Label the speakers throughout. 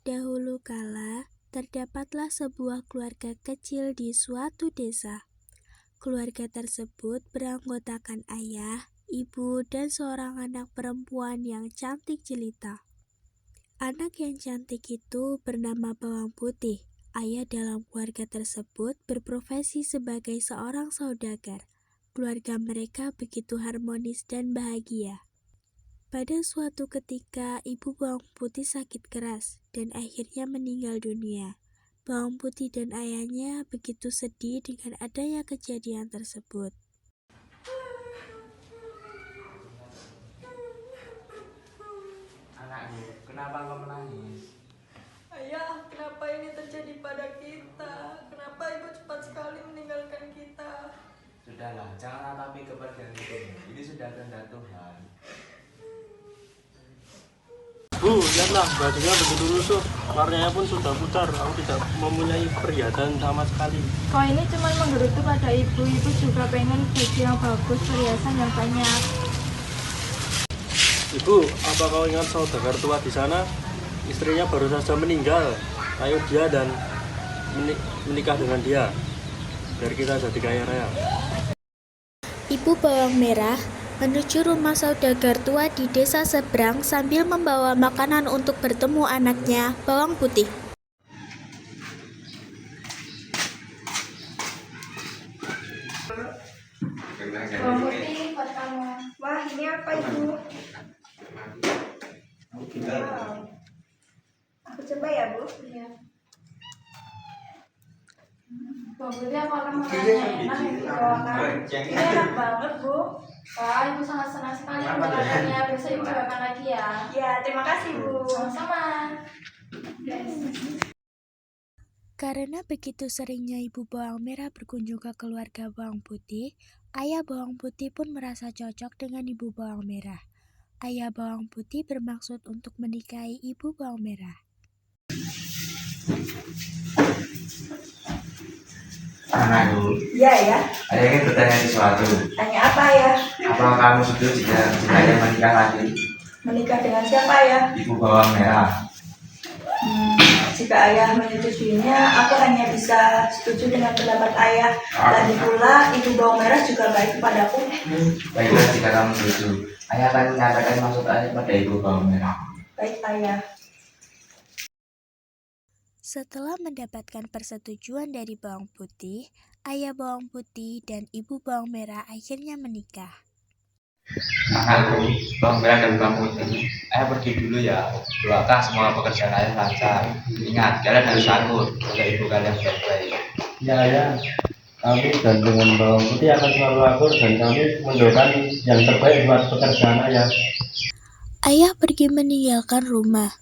Speaker 1: Dahulu kala, terdapatlah sebuah keluarga kecil di suatu desa. Keluarga tersebut beranggotakan ayah, ibu, dan seorang anak perempuan yang cantik jelita. Anak yang cantik itu bernama Bawang Putih. Ayah dalam keluarga tersebut berprofesi sebagai seorang saudagar. Keluarga mereka begitu harmonis dan bahagia. Pada suatu ketika, ibu Bawang Putih sakit keras dan akhirnya meninggal dunia. Bawang Putih dan ayahnya begitu sedih dengan adanya kejadian tersebut.
Speaker 2: Anakku, kenapa kau menangis?
Speaker 3: Ayah, kenapa ini terjadi pada kita? Kenapa ibu cepat sekali meninggalkan kita?
Speaker 2: Sudahlah, jangan ratapi kepergian ibumu. Ini sudah kehendak Tuhan.
Speaker 4: Bu, lihatlah, bajunya begitu lusuh, warnanya pun sudah pucat. Aku tidak mempunyai perhiasan sama sekali.
Speaker 5: Kau ini cuma menggerutu pada ibu juga pengen baju yang bagus, perhiasan yang banyak.
Speaker 4: Ibu, apa kau ingat saudagar tua di sana? Istrinya baru saja meninggal. Ayo dia dan menikah dengan dia, biar kita jadi kaya raya.
Speaker 1: Ibu Bawang Merah menuju rumah saudagar tua di desa seberang sambil membawa makanan untuk bertemu anaknya, Bawang Putih.
Speaker 5: Bawang putih buat kamu.
Speaker 3: Wah, ini apa ibu? Wow. Aku coba ya bu.
Speaker 5: Iya. Bawang putih aku akan makannya enak yang dibawakan.
Speaker 3: Ini enak banget bu.
Speaker 5: Wah, ibu sangat senang sekali mendengarkannya. Besok ibu makan lagi ya.
Speaker 3: Ya, terima kasih bu.
Speaker 5: Sama-sama.
Speaker 1: Karena begitu seringnya ibu Bawang Merah berkunjung ke keluarga Bawang Putih, ayah Bawang Putih pun merasa cocok dengan ibu Bawang Merah. Ayah Bawang Putih bermaksud untuk menikahi ibu Bawang Merah.
Speaker 2: Anakku,
Speaker 3: Iya ya.
Speaker 2: ayah ingin bertanya sesuatu.
Speaker 3: Tanya apa ya?
Speaker 2: Apakah kamu setuju jika ayah menikah lagi?
Speaker 3: Menikah dengan siapa ya?
Speaker 2: Ibu Bawang Merah.
Speaker 3: Jika ayah menyetujuinya, aku hanya bisa setuju dengan pendapat ayah. Lagi pula, ibu Bawang Merah juga baik kepadaku.
Speaker 2: Baiklah jika kamu setuju. Ayah akan menyatakan maksud ayah pada Ibu Bawang Merah.
Speaker 3: Baik ayah.
Speaker 1: Setelah mendapatkan persetujuan dari Bawang Putih, ayah Bawang Putih dan ibu Bawang Merah akhirnya menikah.
Speaker 2: Anakku, Bawang Merah dan Bawang Putih, ayah pergi dulu ya. Doakan semua pekerjaan ayah lancar. Ingat, kalian harus akur pada ibu kalian baik-baik.
Speaker 4: Ya, ya. Kami dan dengan Bawang Putih akan selalu akur dan kami mendoakan yang terbaik buat pekerjaan ayah.
Speaker 1: Ayah pergi meninggalkan rumah.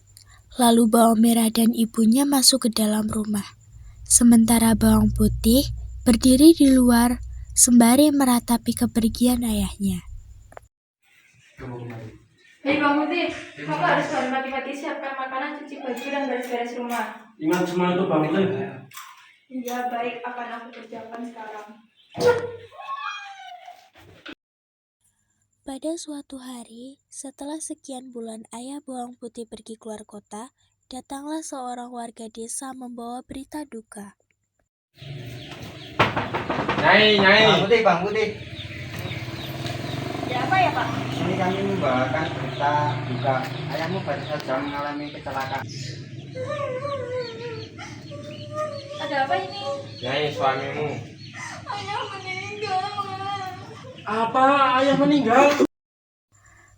Speaker 1: Lalu Bawang Merah dan ibunya masuk ke dalam rumah. Sementara Bawang Putih berdiri di luar sembari meratapi kepergian ayahnya.
Speaker 5: Hei Bawang Putih, kamu harus bangun pagi-pagi siapkan makanan, cuci baju, dan beres-beres rumah.
Speaker 4: Ingat semua itu, Bang Putih.
Speaker 3: Iya baik, akan aku kerjakan sekarang.
Speaker 1: Pada suatu hari, setelah sekian bulan ayah Bawang Putih pergi keluar kota, datanglah seorang warga desa membawa berita duka.
Speaker 6: Nyai.
Speaker 2: Bang Putih.
Speaker 3: Ya apa ya pak?
Speaker 2: Ini kami membawakan berita duka. Ayahmu baru saja mengalami kecelakaan.
Speaker 5: Ada apa ini?
Speaker 6: Nyai, suamimu.
Speaker 3: Ayah meninggal.
Speaker 4: Apa? Ayah meninggal?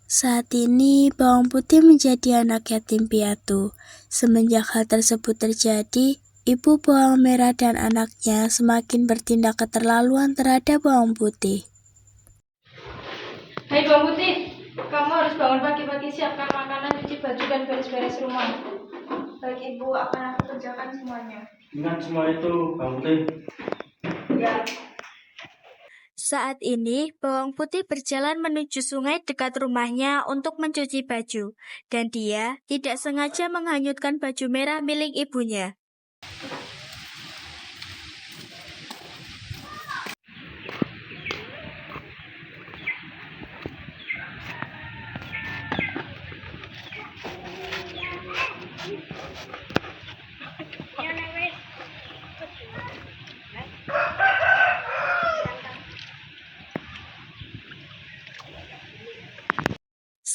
Speaker 1: Saat ini, Bawang Putih menjadi anak yatim piatu. Semenjak hal tersebut terjadi, ibu Bawang Merah dan anaknya semakin bertindak keterlaluan terhadap Bawang Putih.
Speaker 5: Hei Bawang Putih, kamu harus bangun pagi-pagi siapkan makanan, cuci baju, dan beres-beres rumah.
Speaker 3: Baik ibu, akan aku kerjakan semuanya.
Speaker 4: Ingat semua itu, Bang Putih.
Speaker 3: Ya.
Speaker 1: Saat ini, Bawang Putih berjalan menuju sungai dekat rumahnya untuk mencuci baju, dan dia tidak sengaja menghanyutkan baju merah milik ibunya.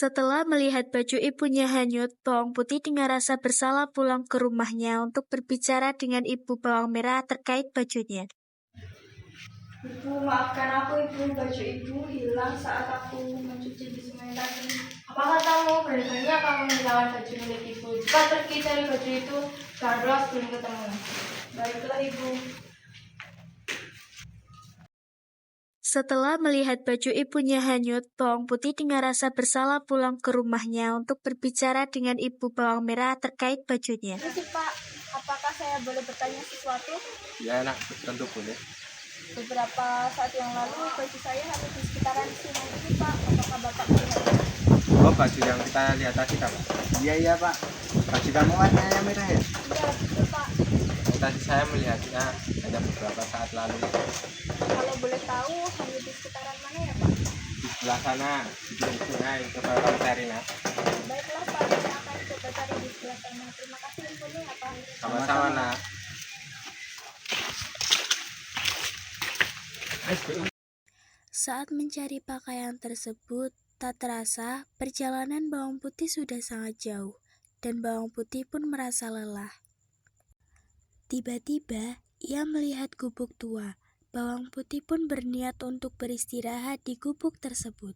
Speaker 1: Setelah melihat baju ibunya hanyut, Bawang Putih dengan rasa bersalah pulang ke rumahnya untuk berbicara dengan ibu Bawang Merah terkait bajunya.
Speaker 5: Ibu, maafkan aku ibu, baju ibu hilang saat aku mencuci di sungai tadi. Apa katamu beraninya kamu menghilangkan baju milik ibu? Cepat pergi cari baju itu, jangan pulang sebelum ketemu. Baiklah ibu.
Speaker 1: Setelah melihat baju ibunya hanyut, Bawang Putih dengan rasa bersalah pulang ke rumahnya untuk berbicara dengan ibu Bawang Merah terkait bajunya.
Speaker 5: Permisi Pak, apakah saya boleh bertanya sesuatu?
Speaker 6: Ya nak, tentu boleh.
Speaker 5: Beberapa saat yang lalu baju saya ada di sekitaran sungai ini Pak. Apakah Bapak melihatnya?
Speaker 6: Oh, baju yang kita lihat tadi kan?
Speaker 7: Iya Pak, baju kamu warnanya merah ya?
Speaker 5: Iya, betul Pak.
Speaker 6: Tadi saya melihatnya hanya beberapa saat lalu.
Speaker 5: Kalau boleh tahu, hanya di sekitaran mana ya Pak?
Speaker 6: Di sebelah sana, di pinggir sungai. Coba kamu cari nak.
Speaker 5: Baiklah Pak, saya akan coba cari di sebelah sana. Terima kasih infonya ya Pak.
Speaker 6: Sama-sama nak.
Speaker 1: Saat mencari pakaian tersebut, tak terasa perjalanan Bawang Putih sudah sangat jauh, dan Bawang Putih pun merasa lelah. Tiba-tiba, ia melihat gubuk tua. Bawang Putih pun berniat untuk beristirahat di gubuk tersebut.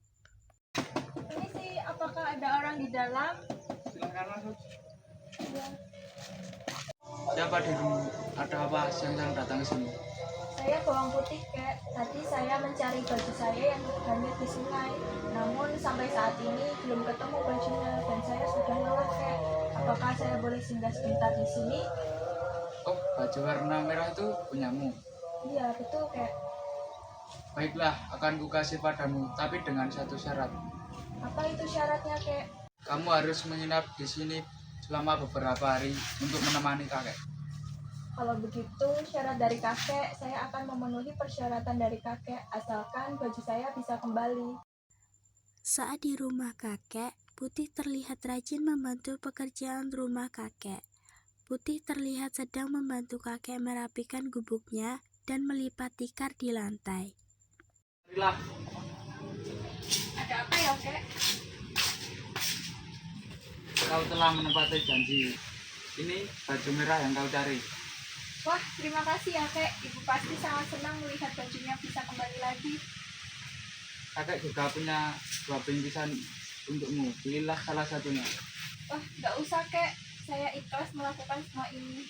Speaker 5: Ini sih, apakah ada orang di dalam?
Speaker 7: Silakan masuk.
Speaker 5: Iya.
Speaker 7: Siapa dulu? Ada apa yang datang ke sini?
Speaker 5: Saya Bawang Putih, Kek. Tadi saya mencari baju saya yang hanyut di sungai. Namun sampai saat ini belum ketemu bajunya dan saya sudah lelah, Kek. Apakah saya boleh singgah sebentar di sini?
Speaker 7: Oh, baju warna merah itu punyamu.
Speaker 5: Iya, betul, Kek.
Speaker 7: Baiklah, akan kukasih padamu, tapi dengan satu syarat.
Speaker 5: Apa itu syaratnya, Kek?
Speaker 7: Kamu harus menginap di sini selama beberapa hari untuk menemani kakek.
Speaker 5: Kalau begitu, syarat dari kakek, saya akan memenuhi persyaratan dari kakek, asalkan baju saya bisa kembali.
Speaker 1: Saat di rumah kakek, Putih terlihat rajin membantu pekerjaan rumah kakek. Putih terlihat sedang membantu kakek merapikan gubuknya dan melipat tikar di lantai.
Speaker 7: Marilah,
Speaker 5: Ada apa ya, Kek?
Speaker 7: kau telah menepati janji. Ini baju merah yang kau cari.
Speaker 5: Wah, terima kasih ya, Kek. Ibu pasti sangat senang melihat bajunya bisa kembali lagi.
Speaker 7: Kakek juga punya 2 bingkisan untukmu. Pilihlah salah satunya.
Speaker 5: Wah, nggak usah, Kek. Saya ikhlas melakukan semua ini.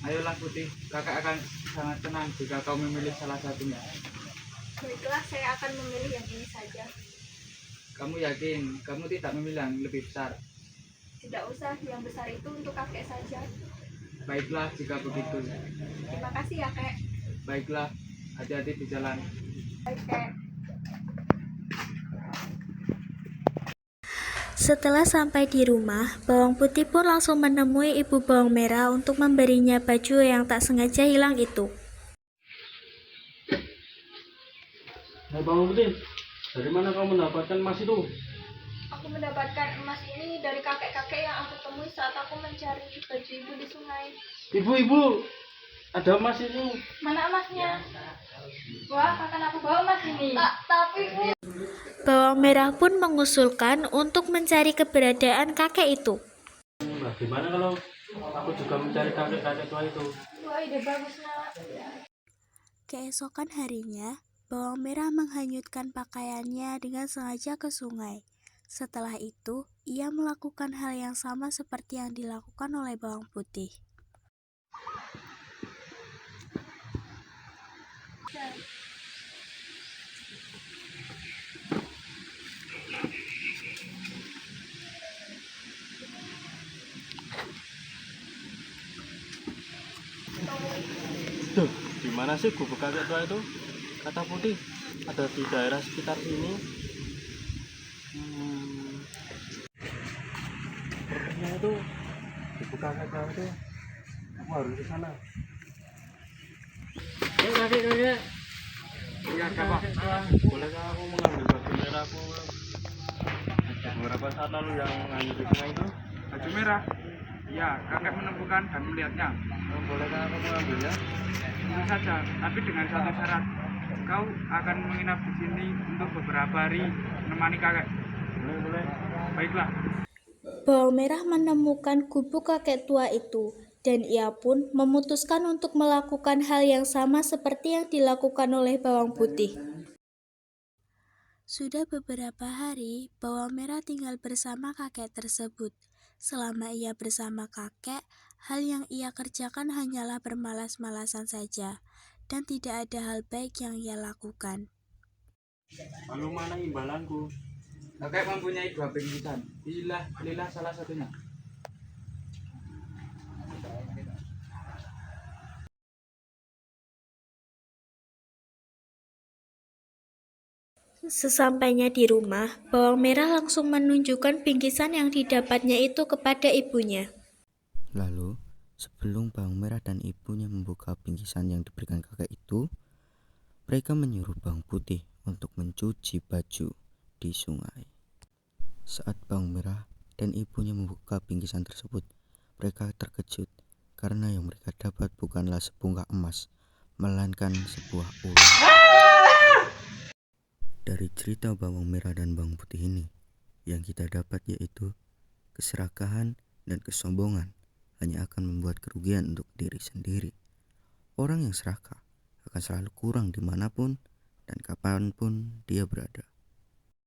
Speaker 7: Ayolah Putih, kakek akan sangat tenang jika kau memilih salah satunya.
Speaker 5: Baiklah, saya akan memilih yang ini saja.
Speaker 7: Kamu yakin kamu tidak memilih yang lebih besar?
Speaker 5: Tidak usah, yang besar itu untuk kakek saja.
Speaker 7: Baiklah jika begitu.
Speaker 5: Terima kasih ya, Kek.
Speaker 7: Baiklah, hati-hati di jalan.
Speaker 5: Baik, Kek.
Speaker 1: Setelah sampai di rumah, Bawang Putih pun langsung menemui ibu Bawang Merah untuk memberinya baju yang tak sengaja hilang itu.
Speaker 4: Hai Bawang Putih, dari mana kamu mendapatkan emas itu?
Speaker 5: Aku mendapatkan emas ini dari kakek-kakek yang aku temui saat aku mencari baju ibu di sungai.
Speaker 4: Ibu, ada emas ini.
Speaker 5: Mana emasnya? Wah, akan aku bawa emas ini. Tapi Bu,
Speaker 1: Bawang Merah pun mengusulkan untuk mencari keberadaan kakek itu.
Speaker 4: Nah, gimana kalau aku juga mencari kakek-kakek tua itu?
Speaker 5: wah ide bagus, Nak.
Speaker 1: Keesokan harinya, Bawang Merah menghanyutkan pakaiannya dengan sengaja ke sungai. Setelah itu, ia melakukan hal yang sama seperti yang dilakukan oleh Bawang Putih.
Speaker 4: Duh, gimana sih gubuk kakek tua itu? Kata Putih, ada di daerah sekitar sini. Sepertinya itu gubuk kakek tua itu. Aku harus ke sana. Kakek.
Speaker 7: Ya, apa?
Speaker 4: Bolehkah aku mengambil baju merahku beberapa saat lalu yang hanyut di sungai itu?
Speaker 7: Baju merah? Ya, kakek menemukan dan melihatnya.
Speaker 4: Bolehkah aku mengambilnya?
Speaker 7: Tentu saja, tapi dengan satu syarat. Kau akan menginap di sini untuk beberapa hari menemani kakek.
Speaker 4: Mulai. Baiklah.
Speaker 1: Bawang merah menemukan gubuk kakek tua itu, dan ia pun memutuskan untuk melakukan hal yang sama seperti yang dilakukan oleh bawang putih. Sudah beberapa hari, bawang merah tinggal bersama kakek tersebut. Selama ia bersama kakek, hal yang ia kerjakan hanyalah bermalas-malasan saja, dan tidak ada hal baik yang ia lakukan.
Speaker 4: Lalu mana imbalanku?
Speaker 7: Kakek mempunyai 2 bingkisan. Pilihlah salah satunya.
Speaker 1: Sesampainya di rumah, bawang merah langsung menunjukkan bingkisan yang didapatnya itu kepada ibunya.
Speaker 8: Lalu, sebelum bawang merah dan ibunya membuka bingkisan yang diberikan kakek itu, mereka menyuruh bawang putih untuk mencuci baju di sungai. Saat bawang merah dan ibunya membuka bingkisan tersebut, mereka terkejut karena yang mereka dapat bukanlah sebungkah emas, melainkan sebuah ular. Dari cerita bawang merah dan bawang putih ini, yang kita dapat yaitu keserakahan dan kesombongan hanya akan membuat kerugian untuk diri sendiri. Orang yang serakah akan selalu kurang dimanapun dan kapanpun dia berada.